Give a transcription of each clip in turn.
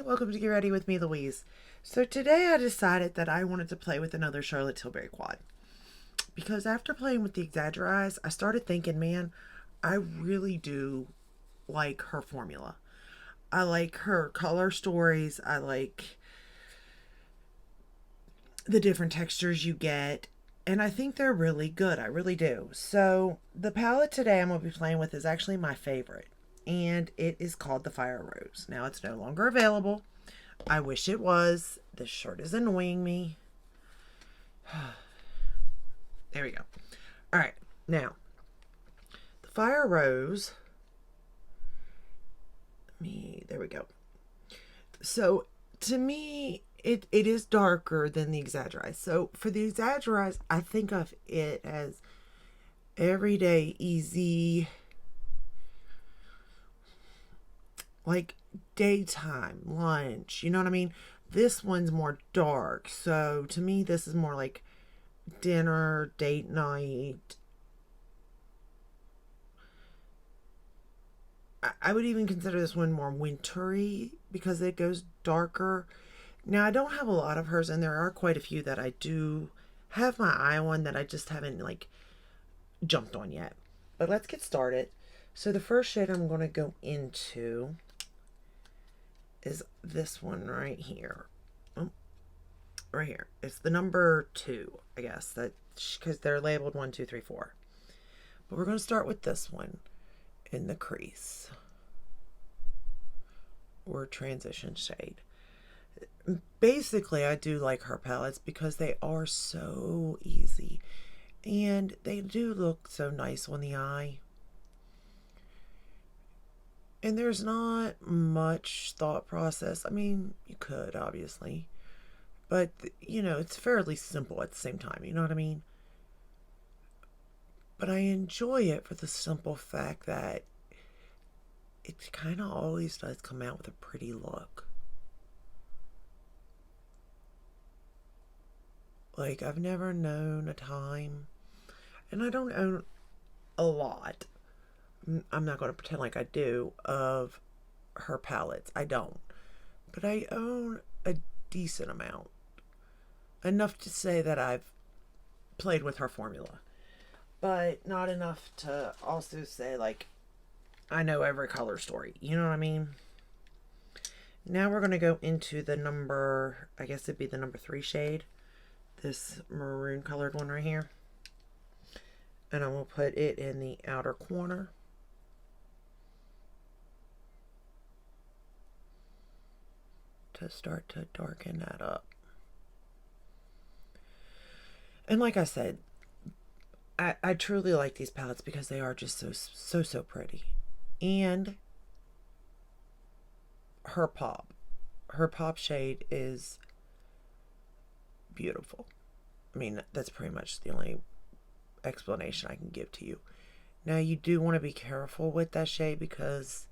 Hi, welcome to Get Ready with me, Louise. So today I decided that I wanted to play with another Charlotte Tilbury quad. Because after playing with the Exaggerize, I started thinking, man, I really do like her formula. I like her color stories. I like the different textures you get. And I think they're really good. I really do. So the palette today I'm going to be playing with is actually my favorite. And it is called the Fire Rose. Now it's no longer available. I wish it was. This shirt is annoying me. There we go. All right. Now, the Fire Rose. There we go. So, to me, it is darker than the Exaggerize. So, for the Exaggerize, I think of it as everyday, easy, like daytime, lunch. You know what I mean? This one's more dark. So, to me, this is more like dinner, date night. I would even consider this one more wintry because it goes darker. Now, I don't have a lot of hers, and there are quite a few that I do have my eye on that I just haven't like jumped on yet. But let's get started. So the first shade I'm going to go into is this one right here. Oh, right here. It's the number 2, I guess, that because they're labeled 1, 2, 3, 4. But we're going to start with this one in the crease or transition shade. Basically, I do like her palettes because they are so easy and they do look so nice on the eye. And there's not much thought process. I mean, you could, obviously. But, it's fairly simple at the same time. You know what I mean? But I enjoy it for the simple fact that it kind of always does come out with a pretty look. Like, I've never known a time, and I don't own a lot. I'm not going to pretend like I do, of her palettes. I don't. But I own a decent amount. Enough to say that I've played with her formula. But not enough to also say, like, I know every color story. You know what I mean? Now we're going to go into the number, I guess it'd be the number 3 shade. This maroon colored one right here. And I'm going to put it in the outer corner. To start to darken that up. And like I said, I truly like these palettes because they are just so pretty. And her pop shade is beautiful. I mean, that's pretty much the only explanation I can give to you. Now, you do want to be careful with that shade because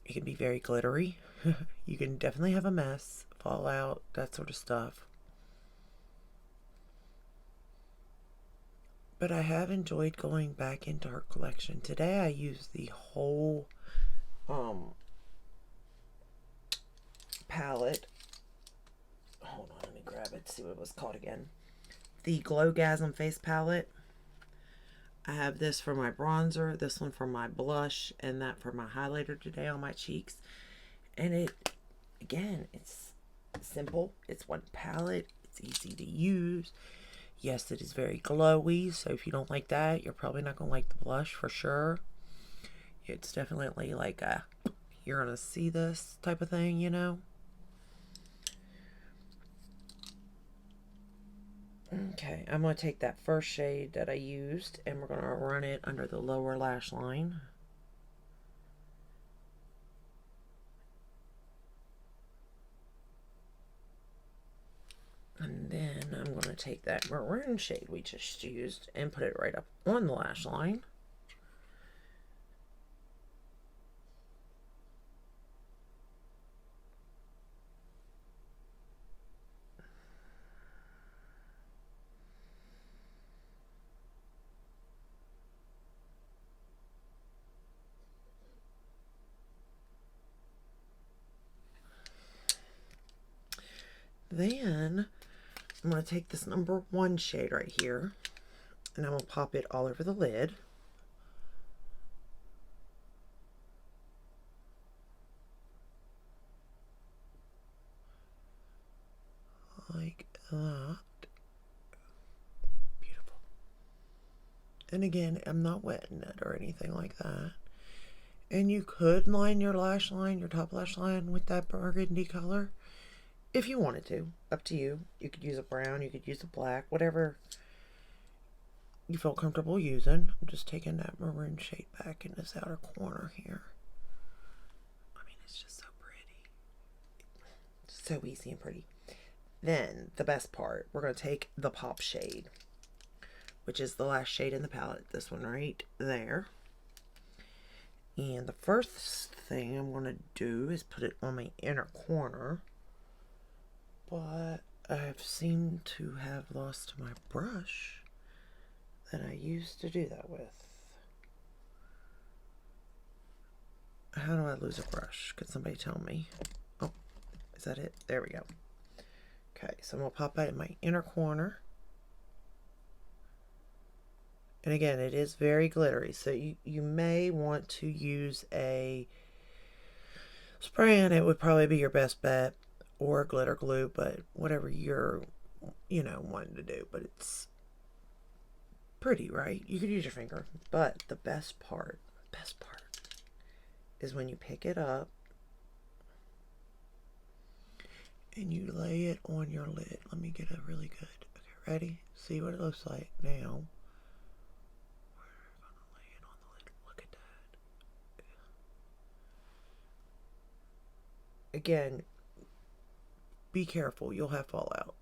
it can be very glittery. You can definitely have a mess, fall out, that sort of stuff. But I have enjoyed going back into her collection. Today I used the whole palette. Hold on, let me grab it, see what it was called again. The Glowgasm face palette. I have this for my bronzer, this one for my blush, and that for my highlighter today on my cheeks. And it's simple. It's one palette. It's easy to use. Yes, it is very glowy, so if you don't like that, you're probably not going to like the blush for sure. It's definitely like you're going to see this type of thing, you know? Okay, I'm going to take that first shade that I used and we're going to run it under the lower lash line. And then I'm going to take that maroon shade we just used and put it right up on the lash line. Then I'm going to take this number 1 shade right here, and I'm going to pop it all over the lid. Like that. Beautiful. And again, I'm not wetting it or anything like that. And you could line your lash line, your top lash line, with that burgundy color if you wanted to. Up to you. You could use a brown, you could use a black, whatever you feel comfortable using. I'm just taking that maroon shade back in this outer corner here. I mean, it's just so pretty. So easy and pretty. Then, the best part, we're going to take the pop shade, which is the last shade in the palette. This one right there. And the first thing I'm going to do is put it on my inner corner. But I've seemed to have lost my brush that I used to do that with. How do I lose a brush? Could somebody tell me? Oh, is that it? There we go. Okay, so I'm going to pop that in my inner corner. And again, it is very glittery, so you may want to use a spray, and it would probably be your best bet, or glitter glue, but whatever you're, wanting to do. But it's pretty, right? You could use your finger. But the best part is when you pick it up and you lay it on your lid. Let me get it really good. Okay, ready? See what it looks like now. Again, be careful. You'll have fallout.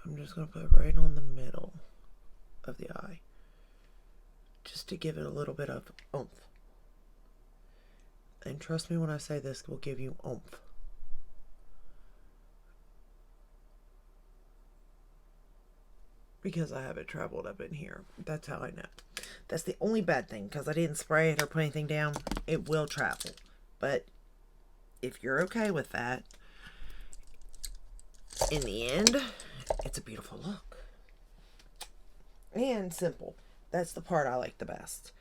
I'm just going to put it right on the middle of the eye, just to give it a little bit of oomph. And trust me when I say this will give you oomph. Because I have it traveled up in here. That's how I know. That's the only bad thing, because I didn't spray it or put anything down. It will travel. But if you're okay with that, in the end, it's a beautiful look. And simple. That's the part I like the best.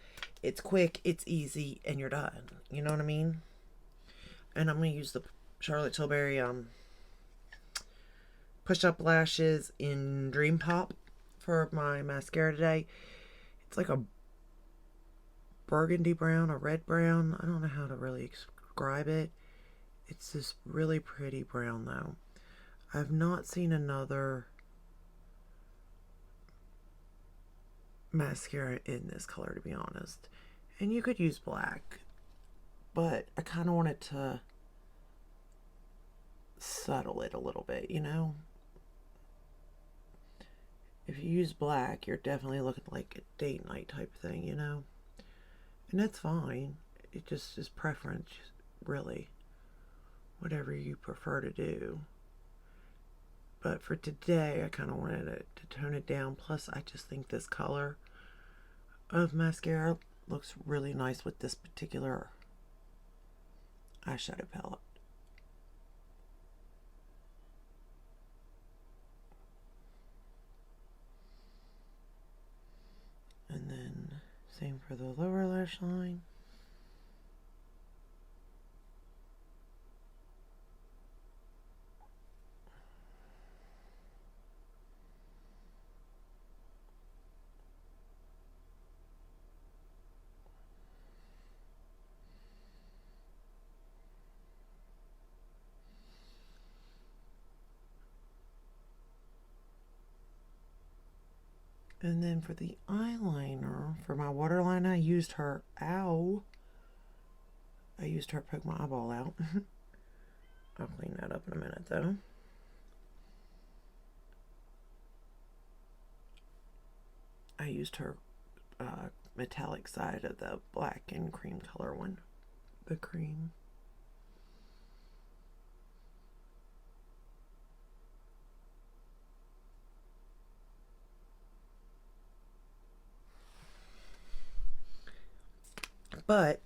It's quick, it's easy, and you're done. You know what I mean? And I'm going to use the Charlotte Tilbury push-up lashes in Dream Pop for my mascara today. It's like a burgundy brown, a red brown. I don't know how to really describe it. It's this really pretty brown though. I've not seen another mascara in this color, to be honest. And you could use black, but I kind of wanted to settle it a little bit, you know? If you use black, you're definitely looking like a date night type thing, you know? And that's fine. It just is preference, really. Whatever you prefer to do. But for today, I kind of wanted it to tone it down. Plus, I just think this color of mascara looks really nice with this particular eyeshadow palette. And then same for the lower lash line. And then for the eyeliner, for my waterline, I used her, I used her to poke my eyeball out. I'll clean that up in a minute though. I used her metallic side of the black and cream color one. The cream. But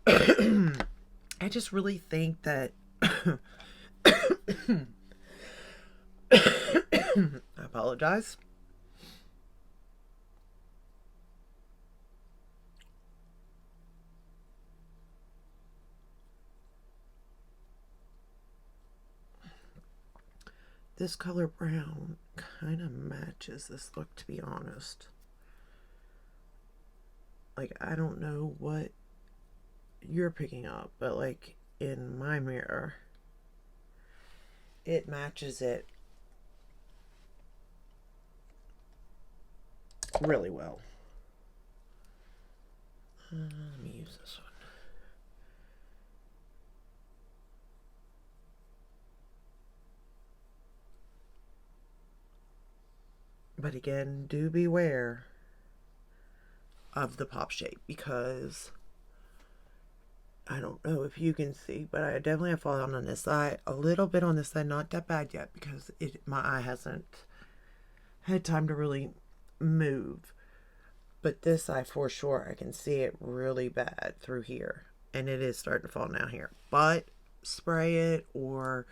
I just really think that I apologize. This color brown kind of matches this look, to be honest. Like, I don't know what you're picking up, but like in my mirror, it matches it really well. Let me use this one. But again, do beware of the pop shape, because I don't know if you can see, but I definitely have fallen on this side, a little bit on this side, not that bad yet, because my eye hasn't had time to really move. But this side, for sure, I can see it really bad through here, and it is starting to fall down here. But spray it, or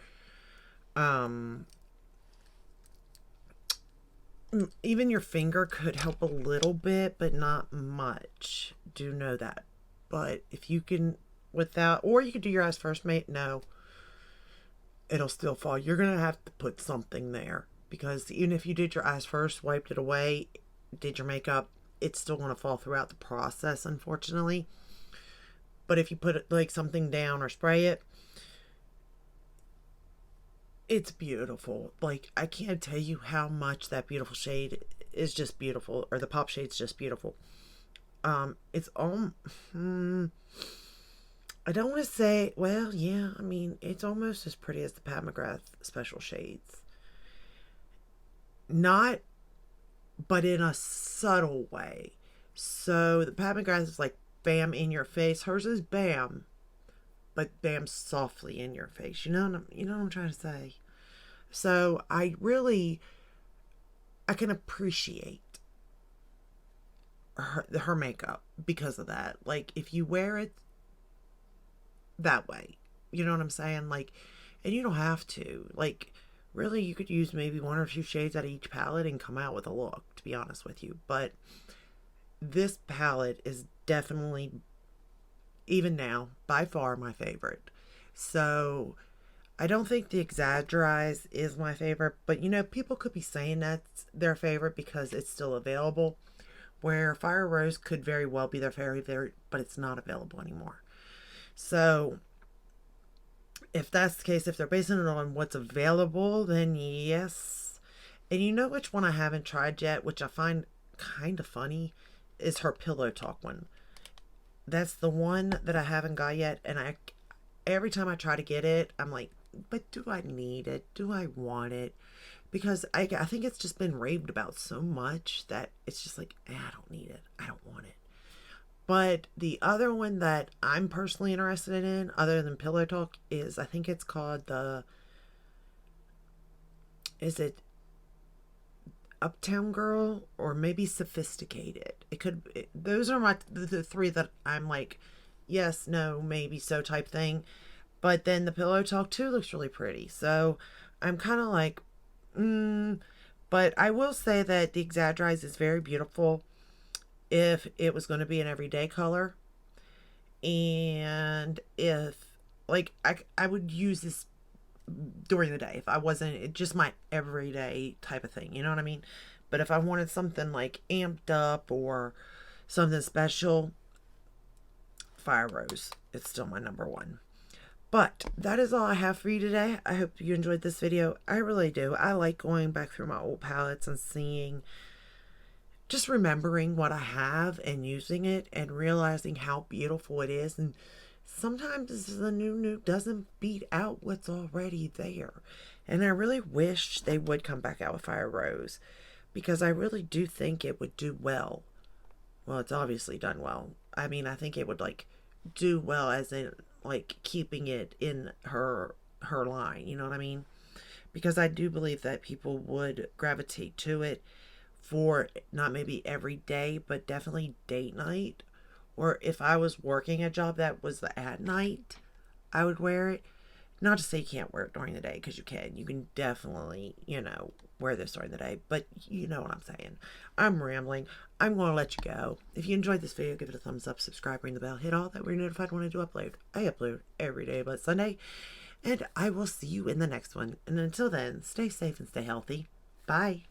even your finger could help a little bit, but not much. Do know that. But if you can, without, or you could do your eyes first, mate. No, it'll still fall. You're gonna have to put something there, because even if you did your eyes first, wiped it away, did your makeup, it's still gonna fall throughout the process, unfortunately. But if you put it like something down or spray it, it's beautiful. Like, I can't tell you how much that beautiful shade is just beautiful, or the pop shade's just beautiful. It's all, I don't want to say, well, yeah, I mean, it's almost as pretty as the Pat McGrath special shades. Not, but in a subtle way. So the Pat McGrath is like bam in your face. Hers is bam, but bam softly in your face. You know what I'm trying to say? So I can appreciate her makeup because of that. Like, if you wear it that way, you know what I'm saying? Like, and you don't have to. Like, really, you could use maybe one or two shades out of each palette and come out with a look, to be honest with you. But this palette is definitely, even now, by far my favorite. So I don't think the Exaggerize is my favorite, but people could be saying that's their favorite because it's still available, where Fire Rose could very well be their favorite, but it's not available anymore. So if that's the case, if they're basing it on what's available, then yes. And you know which one I haven't tried yet, which I find kind of funny, is her Pillow Talk one. That's the one that I haven't got yet, and every time I try to get it, I'm like, but do I need it? Do I want it? Because I think it's just been raved about so much that it's just like, I don't need it. I don't want it. But the other one that I'm personally interested in, other than Pillow Talk, is, I think it's called is it Uptown Girl, or maybe Sophisticated? Those are the three that I'm like, yes, no, maybe so type thing. But then the Pillow Talk too looks really pretty. So I'm kind of like, But I will say that the Exaggerize is very beautiful if it was going to be an everyday color. And if, like, I would use this during the day if I wasn't just my everyday type of thing. You know what I mean? But if I wanted something like amped up or something special, Fire Rose, it's still my number one. But that is all I have for you today. I hope you enjoyed this video. I really do. I like going back through my old palettes and seeing, just remembering what I have and using it and realizing how beautiful it is. And sometimes the new doesn't beat out what's already there. And I really wish they would come back out with Fire Rose, because I really do think it would do well. Well, it's obviously done well. I mean, I think it would like do well as in like keeping it in her line, you know what I mean? Because I do believe that people would gravitate to it for not maybe every day, but definitely date night. Or if I was working a job that was at night, I would wear it. Not to say you can't wear it during the day, because you can. You can definitely, wear this during the day. But you know what I'm saying. I'm rambling. I'm going to let you go. If you enjoyed this video, give it a thumbs up, subscribe, ring the bell, hit all that we're notified when I do upload. I upload every day but Sunday. And I will see you in the next one. And until then, stay safe and stay healthy. Bye.